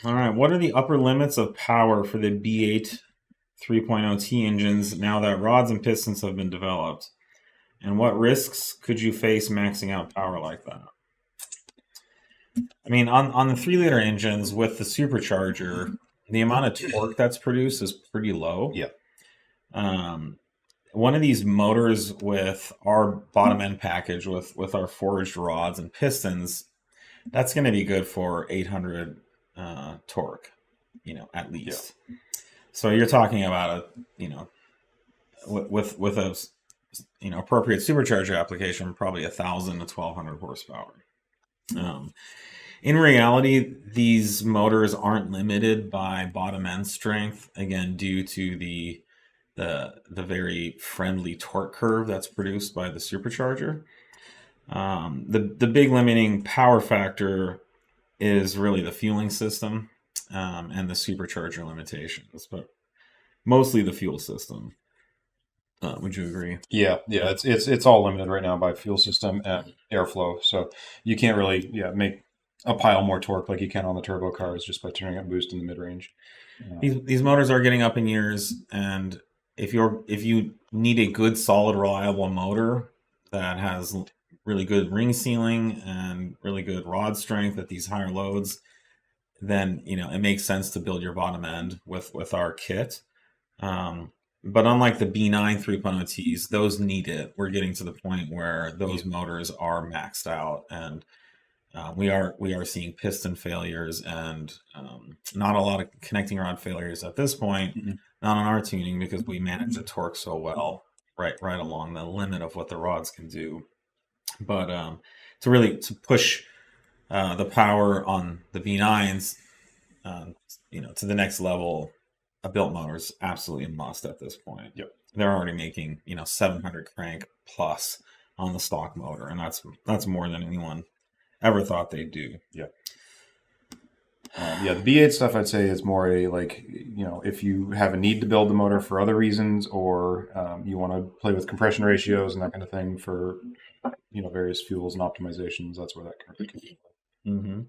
All right. What are the upper limits of power for the B8 3.0T engines now that rods and pistons have been developed? And what risks could you face maxing out power like that? I mean, on the 3-liter engines with the supercharger, the amount of torque that's produced is pretty low. Yeah. One of these motors with our bottom end package with our forged rods and pistons, that's going to be good for 800 torque, at least. Yeah. So you're talking about with a appropriate supercharger application, probably 1,000 to 1,200 horsepower. In reality, these motors aren't limited by bottom end strength, again, due to the very friendly torque curve that's produced by the supercharger. The big limiting power factor is really the fueling system and the supercharger limitations, but mostly the fuel system. Would you agree? Yeah. It's all limited right now by fuel system and airflow. So you can't really make a pile more torque like you can on the turbo cars just by turning up boost in the mid range. These motors are getting up in years, and if you need a good, solid, reliable motor that has really good ring sealing and really good rod strength at these higher loads, then it makes sense to build your bottom end with our kit. But unlike the B9 3.0Ts, those need it. We're getting to the point where those motors are maxed out, and we are seeing piston failures and not a lot of connecting rod failures at this point. Mm-hmm. Not on our tuning because we manage the torque so well, right along the limit of what the rods can do. But to push the power on the V9s, to the next level, a built motor is absolutely a must at this point. Yep. They're already making 700 crank plus on the stock motor, and that's more than anyone ever thought they'd do. Yeah. The B8 stuff I'd say is more if you have a need to build the motor for other reasons, or you want to play with compression ratios and that kind of thing for various fuels and optimizations, that's where that can be. Mm-hmm.